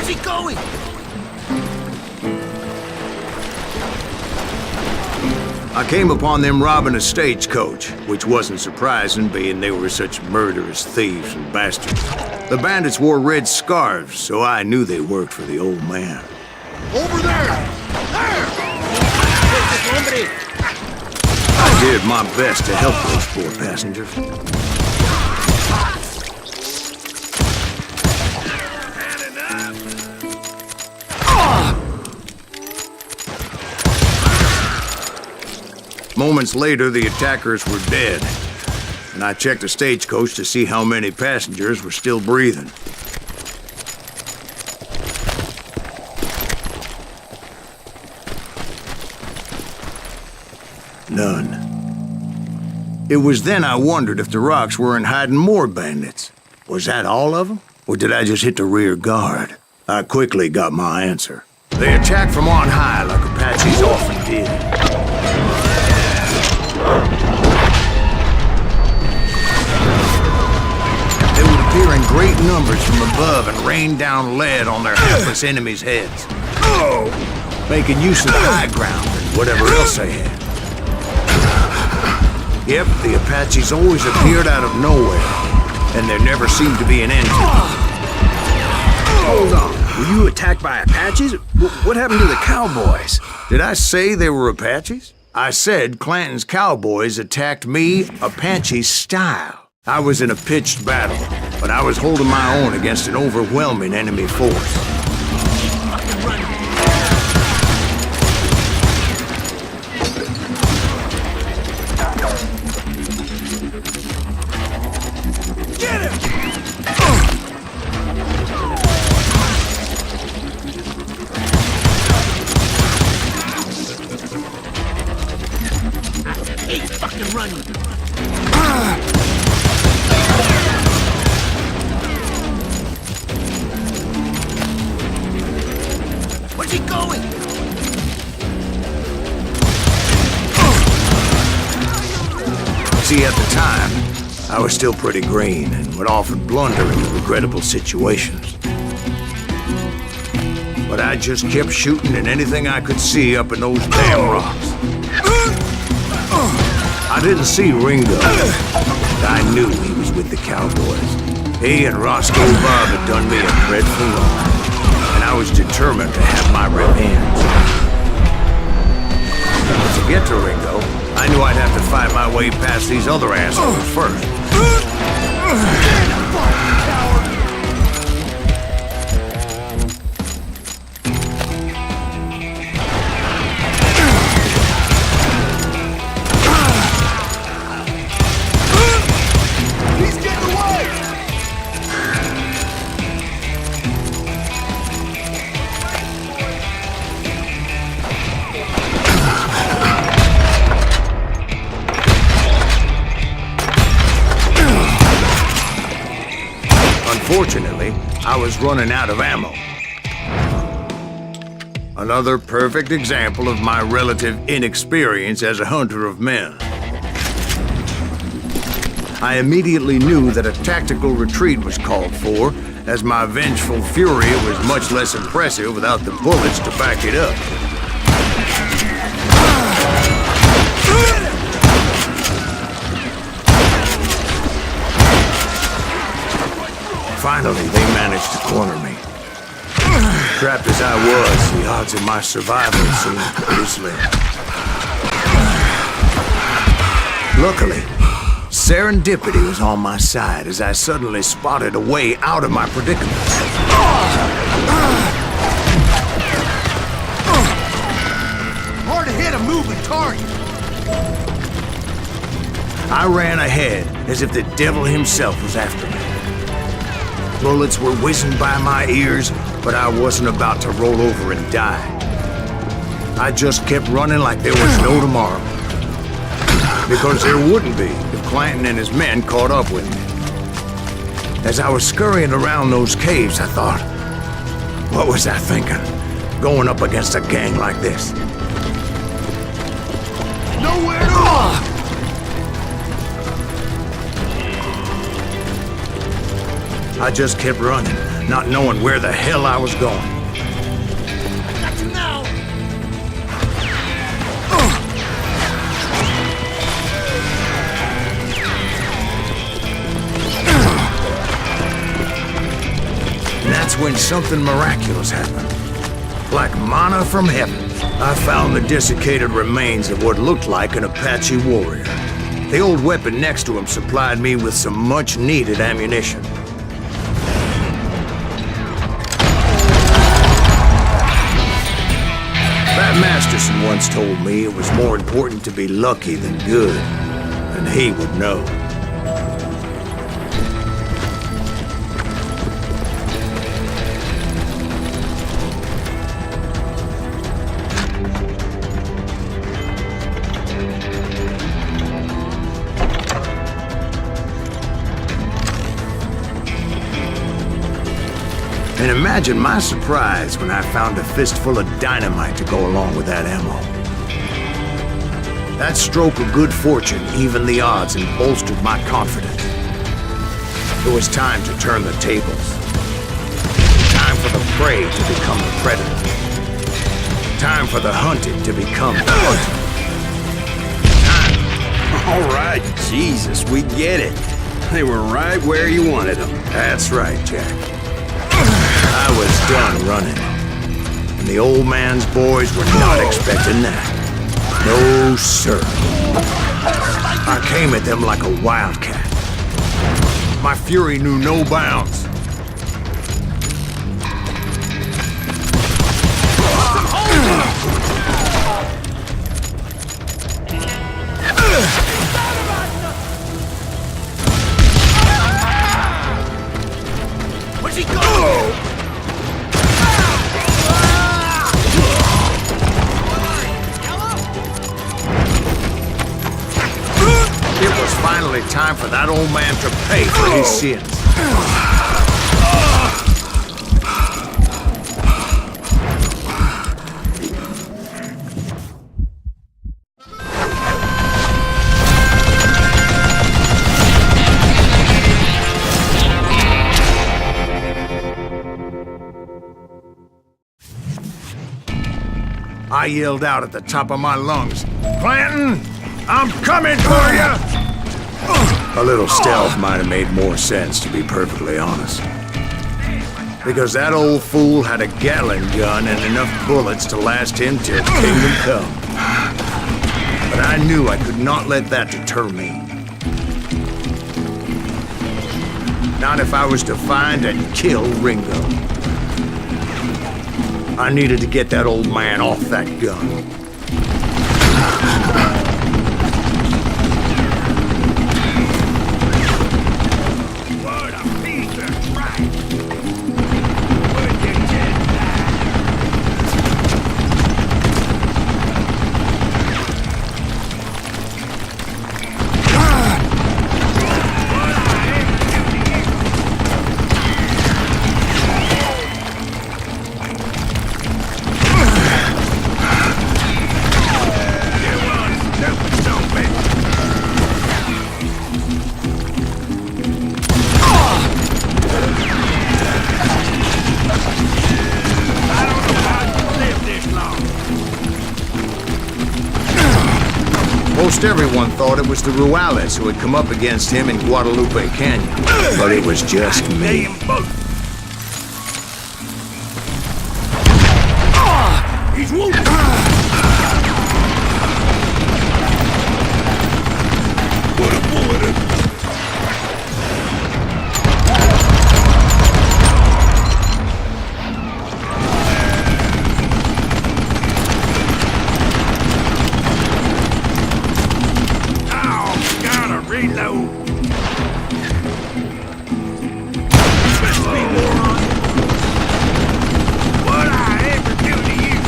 Where's he going? I came upon them robbing a stagecoach, which wasn't surprising, being they were such murderous thieves and bastards. The bandits wore red scarves, so I knew they worked for the old man. Over there! There! I did my best to help those poor passengers. Moments later, the attackers were dead, and I checked the stagecoach to see how many passengers were still breathing. None. It was then I wondered if the rocks weren't hiding more bandits. Was that all of them? Or did I just hit the rear guard? I quickly got my answer. They attacked from on high like Apaches often did. They would appear in great numbers from above and rain down lead on their hapless enemies' heads, making use of the high ground and whatever else they had. Yep, the Apaches always appeared out of nowhere, and there never seemed to be an end to them. Hold on. Were you attacked by Apaches? What happened to the cowboys? Did I say they were Apaches? I said Clanton's cowboys attacked me Apache style. I was in a pitched battle, but I was holding my own against an overwhelming enemy force. Where's he going? See, at the time, I was still pretty green and would often blunder into regrettable situations. But I just kept shooting at anything I could see up in those damn rocks. I didn't see Ringo, but I knew he was with the cowboys. He and Roscoe Bob had done me a dreadful wrong, and I was determined to have my revenge. But to get to Ringo, I knew I'd have to fight my way past these other assholes first. Unfortunately, I was running out of ammo. Another perfect example of my relative inexperience as a hunter of men. I immediately knew that a tactical retreat was called for, as my vengeful fury was much less impressive without the bullets to back it up. Finally, they managed to corner me. Trapped as I was, the odds of my survival seemed pretty slim. Luckily, serendipity was on my side as I suddenly spotted a way out of my predicament. Hard to hit a moving target. I ran ahead as if the devil himself was after me. Bullets were whizzing by my ears, but I wasn't about to roll over and die. I just kept running like there was no tomorrow. Because there wouldn't be if Clanton and his men caught up with me. As I was scurrying around those caves, I thought, what was I thinking? Going up against a gang like this? Nowhere to run! I just kept running, not knowing where the hell I was going. Got you now! And that's when something miraculous happened. Like manna from heaven, I found the desiccated remains of what looked like an Apache warrior. The old weapon next to him supplied me with some much-needed ammunition. Pat Masterson once told me it was more important to be lucky than good, and he would know. And imagine my surprise when I found a fistful of dynamite to go along with that ammo. That stroke of good fortune evened the odds and bolstered my confidence. It was time to turn the tables. Time for the prey to become the predator. Time for the hunted to become the hunted. All right, Jesus, we get it. They were right where you wanted them. That's right, Jack. I was done running. And the old man's boys were not expecting that. No, sir. I came at them like a wildcat. My fury knew no bounds. Where's he going? It was finally time for that old man to pay for his sins. I yelled out at the top of my lungs, "Clanton, I'm coming for you!" A little stealth might have made more sense, to be perfectly honest. Because that old fool had a Gatling gun and enough bullets to last him till kingdom come. But I knew I could not let that deter me. Not if I was to find and kill Ringo. I needed to get that old man off that gun. What a piece of crap! Where'd you get that? Most everyone thought it was the Ruales who had come up against him in Guadalupe Canyon. But it was just me. He's wounded! Put a bullet in. Reload! Best be moron! What I ever do to you?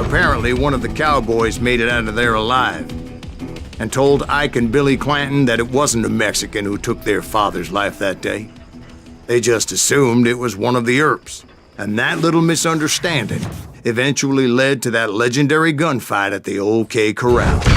Apparently, one of the cowboys made it out of there alive and told Ike and Billy Clanton that it wasn't a Mexican who took their father's life that day. They just assumed it was one of the Earps, and that little misunderstanding eventually led to that legendary gunfight at the OK Corral.